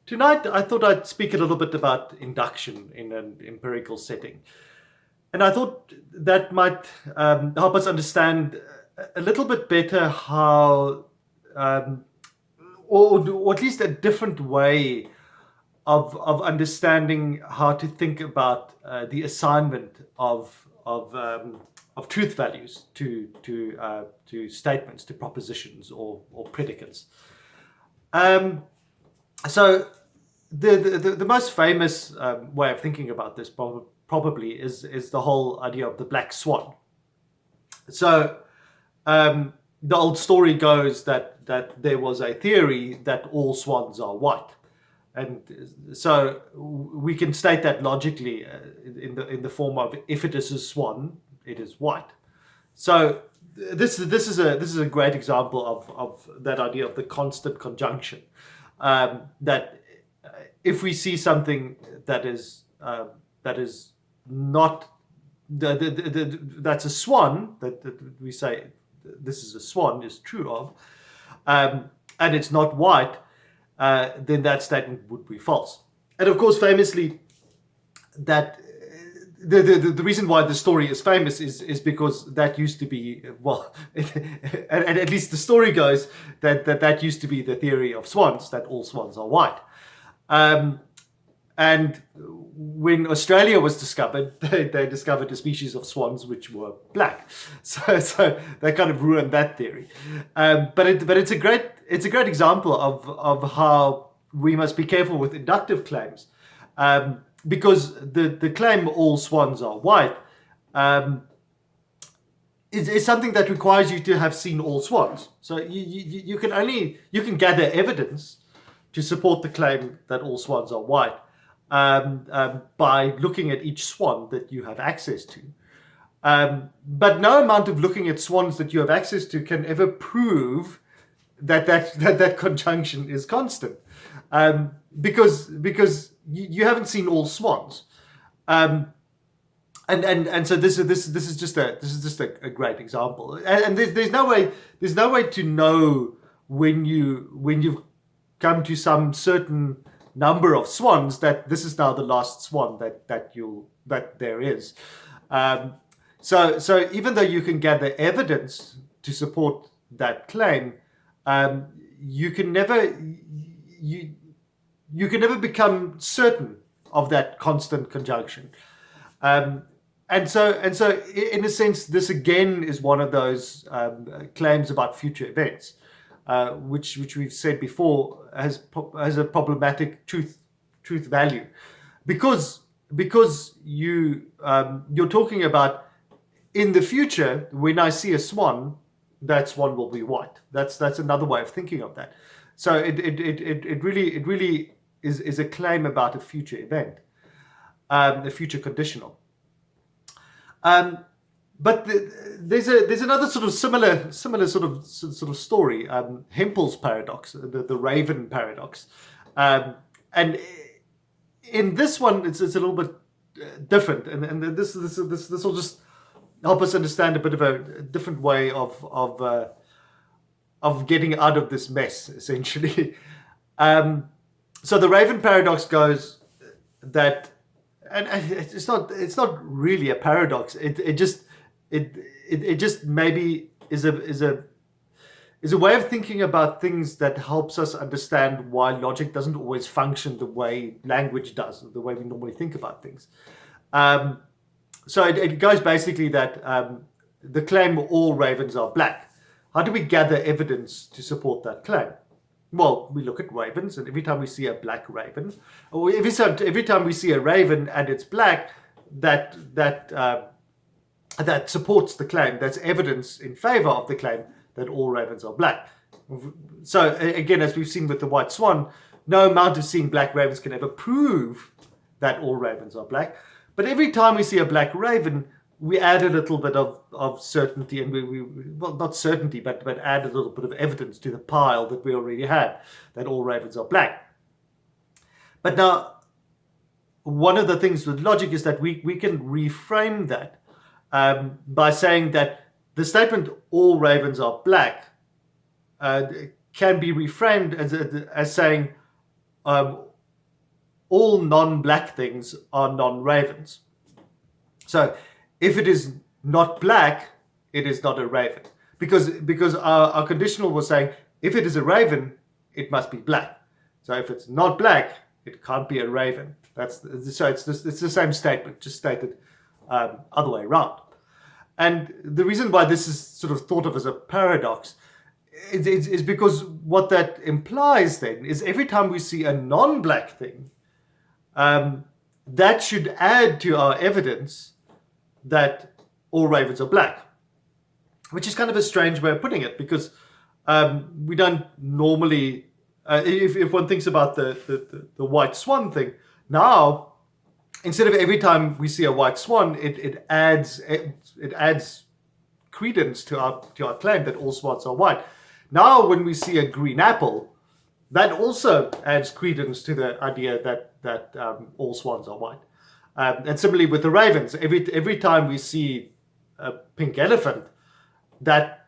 Tonight, I thought I'd speak a little bit about induction in an empirical setting. And I thought that might help us understand a little bit better how, um, or at least a different way of understanding how to think about the assignment of truth values to statements, to propositions or predicates. Um, so the most famous way of thinking about this probably is the whole idea of the black swan. So the old story goes that there was a theory that all swans are white, and so we can state that logically in the form of, if it is a swan, it is white. So this is a great example of that idea of the constant conjunction. That if we see something that is not that's a swan, that we say this is a swan is true of, and it's not white, then that statement would be false. And of course, famously, that the reason why the story is famous is because that used to be, well, and at least the story goes that used to be the theory of swans, that all swans are white. And when Australia was discovered, they discovered a species of swans which were black. So they kind of ruined that theory. But it's a great example of how we must be careful with inductive claims, because the claim all swans are white is something that requires you to have seen all swans. So you can gather evidence to support the claim that all swans are white by looking at each swan that you have access to. But no amount of looking at swans that you have access to can ever prove that conjunction is constant, because you haven't seen all swans. And so this is just a great example. And there's no way to know when you've come to some certain number of swans that this is now the last swan that there is. So even though you can gather evidence to support that claim, you can never become certain of that constant conjunction. And so in a sense, this again is one of those claims about future events, which we've said before has a problematic truth value, because you're talking about, in the future, when I see a swan, that swan will be white. That's another way of thinking of that. So it really is a claim about a future event, a future conditional. But there's another sort of similar sort of story, Hempel's paradox, the raven paradox, and in this one it's a little bit different, and this will just help us understand a bit of a different way of getting out of this mess, essentially. So the raven paradox goes that, and it's not really a paradox. It just maybe is a way of thinking about things that helps us understand why logic doesn't always function the way language does, the way we normally think about things. So it goes basically that the claim all ravens are black. How do we gather evidence to support that claim? Well, we look at ravens, and every time we see a black raven, or every time we see a raven and it's black, that supports the claim. That's evidence in favor of the claim that all ravens are black. So again, as we've seen with the white swan, no amount of seeing black ravens can ever prove that all ravens are black. But every time we see a black raven, we add a little bit of certainty, and we well, not certainty, but add a little bit of evidence to the pile that we already had, that all ravens are black. But now, one of the things with logic is that we can reframe that by saying that the statement all ravens are black can be reframed as saying all non-black things are non-ravens. So if it is not black, it is not a raven. Because our conditional was saying, if it is a raven, it must be black. So if it's not black, it can't be a raven. So it's the same statement, just stated other way around. And the reason why this is sort of thought of as a paradox is because what that implies then is every time we see a non-black thing, that should add to our evidence that all ravens are black, which is kind of a strange way of putting it, because we don't normally, if one thinks about the white swan thing, now instead of every time we see a white swan, it adds credence to our claim that all swans are white. Now when we see a green apple, that also adds credence to the idea that all swans are white. And similarly with the ravens, every time we see a pink elephant, that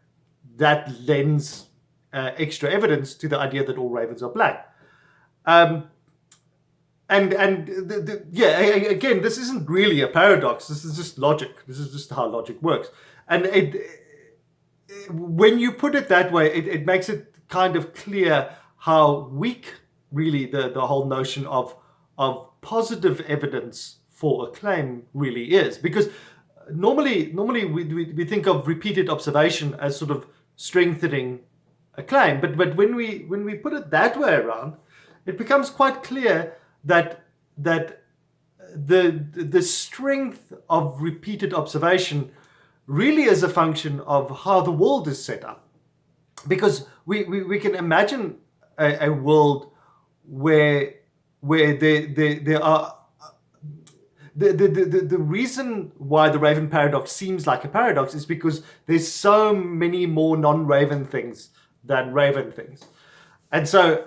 lends extra evidence to the idea that all ravens are black. Again, this isn't really a paradox. This is just logic. This is just how logic works. And when you put it that way, it makes it kind of clear how weak really the whole notion of positive evidence for a claim really is. Because normally we think of repeated observation as sort of strengthening a claim, but when we put it that way around, it becomes quite clear that the strength of repeated observation really is a function of how the world is set up. Because we can imagine a world where there are the reason why the raven paradox seems like a paradox is because there's so many more non-raven things than raven things, and so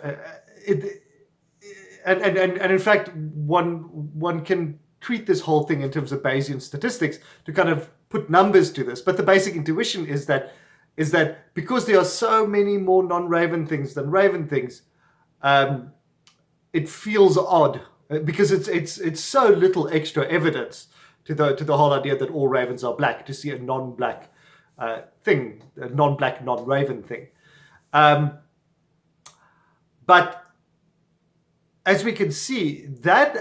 and in fact one can treat this whole thing in terms of Bayesian statistics to kind of put numbers to this. But the basic intuition is that because there are so many more non-raven things than raven things, it feels odd. Because it's so little extra evidence to the whole idea that all ravens are black to see a non-black thing, a non-black, non-raven thing. But as we can see, that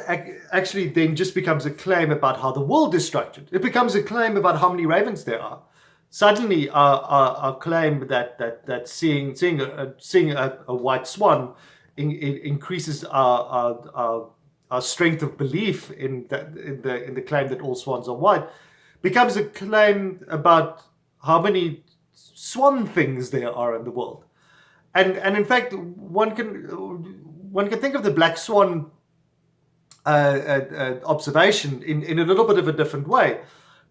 actually then just becomes a claim about how the world is structured. It becomes a claim about how many ravens there are. Suddenly, our claim that seeing a white swan increases our strength of belief in the claim that all swans are white becomes a claim about how many swan things there are in the world. And in fact, one can think of the black swan observation in a little bit of a different way.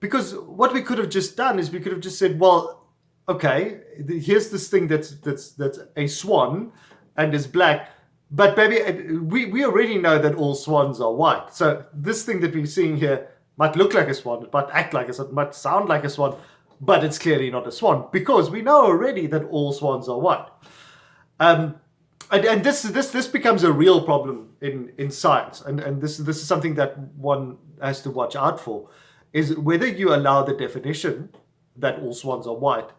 Because what we could have just done is we could have just said, well, okay, here's this thing that's a swan and is black. But maybe we already know that all swans are white. So this thing that we're seeing here might look like a swan, it might act like a swan, it might sound like a swan, but it's clearly not a swan because we know already that all swans are white. And this becomes a real problem in science, and this is something that one has to watch out for, is whether you allow the definition that all swans are white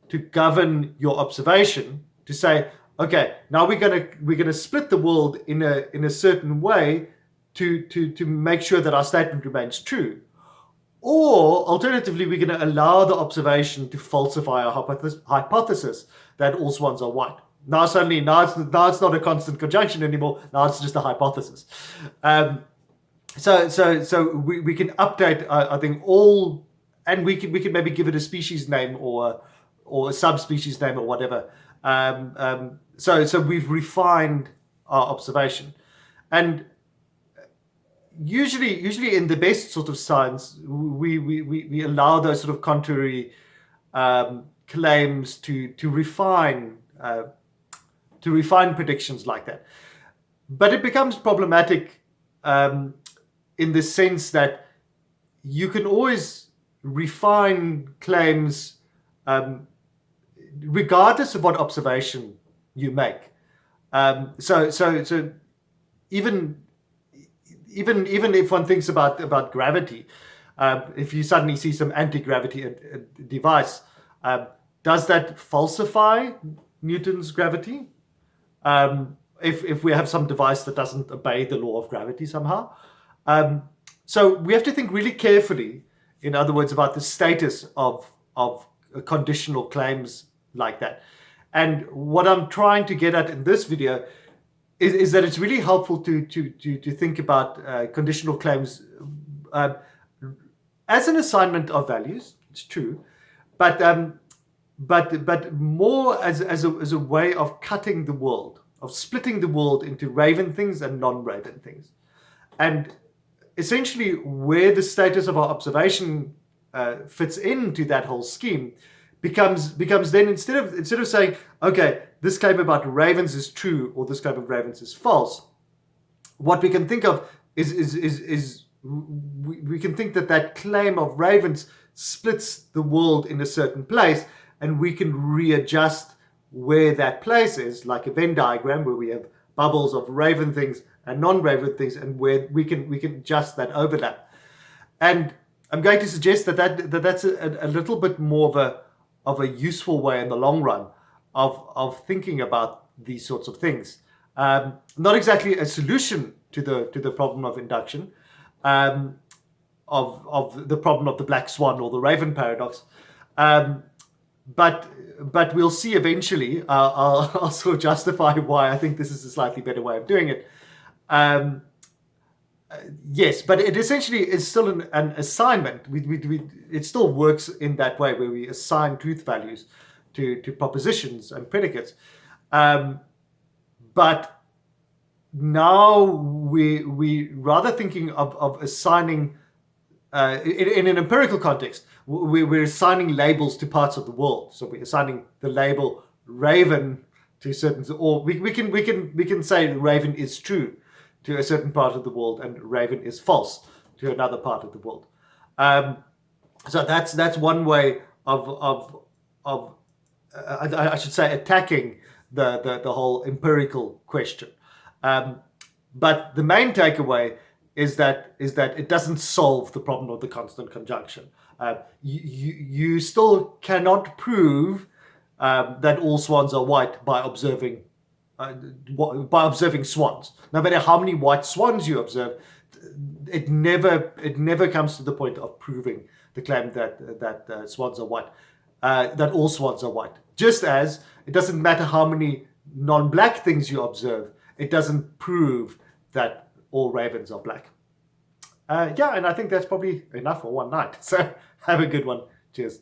to govern your observation, to say, okay, now we're gonna split the world in a certain way to make sure that our statement remains true, or alternatively we're going to allow the observation to falsify our hypothesis that all swans are white. Now it's not a constant conjunction anymore. Now it's just a hypothesis. So we can update I think all, and we can maybe give it a species name or a subspecies name or whatever. So we've refined our observation, and usually in the best sort of science, we allow those sort of contrary claims to refine predictions like that. But it becomes problematic in the sense that you can always refine claims regardless of what observation you make. So even even if one thinks about gravity, if you suddenly see some anti-gravity device, does that falsify Newton's gravity? If we have some device that doesn't obey the law of gravity somehow. So we have to think really carefully, in other words, about the status of conditional claims like that. And what I'm trying to get at in this video is that it's really helpful to think about conditional claims as an assignment of values. It's true, but more as a way of cutting the world, of splitting the world into raven things and non-raven things, and essentially where the status of our observation fits into that whole scheme becomes then, instead of saying, okay, this claim about ravens is true or this claim of ravens is false, what we can think of is we can think that claim of ravens splits the world in a certain place, and we can readjust where that place is, like a Venn diagram where we have bubbles of raven things and non-raven things, and where we can adjust that overlap. And I'm going to suggest that's a little bit more of a useful way in the long run of thinking about these sorts of things. Not exactly a solution to the problem of induction, of the problem of the black swan or the raven paradox, but we'll see eventually. I'll sort of justify why I think this is a slightly better way of doing it. Yes, but it essentially is still an assignment. It still works in that way, where we assign truth values to propositions and predicates. But now we rather thinking of assigning, in an empirical context, we're assigning labels to parts of the world. So we're assigning the label raven to certain, or we can say raven is true to a certain part of the world and raven is false to another part of the world. So that's one way of I should say attacking the whole empirical question. But the main takeaway is that it doesn't solve the problem of the constant conjunction. You still cannot prove that all swans are white by observing swans. No matter how many white swans you observe, it never comes to the point of proving the claim that swans are white, that all swans are white. Just as it doesn't matter how many non-black things you observe, it doesn't prove that all ravens are black. And I think that's probably enough for one night. So have a good one. Cheers.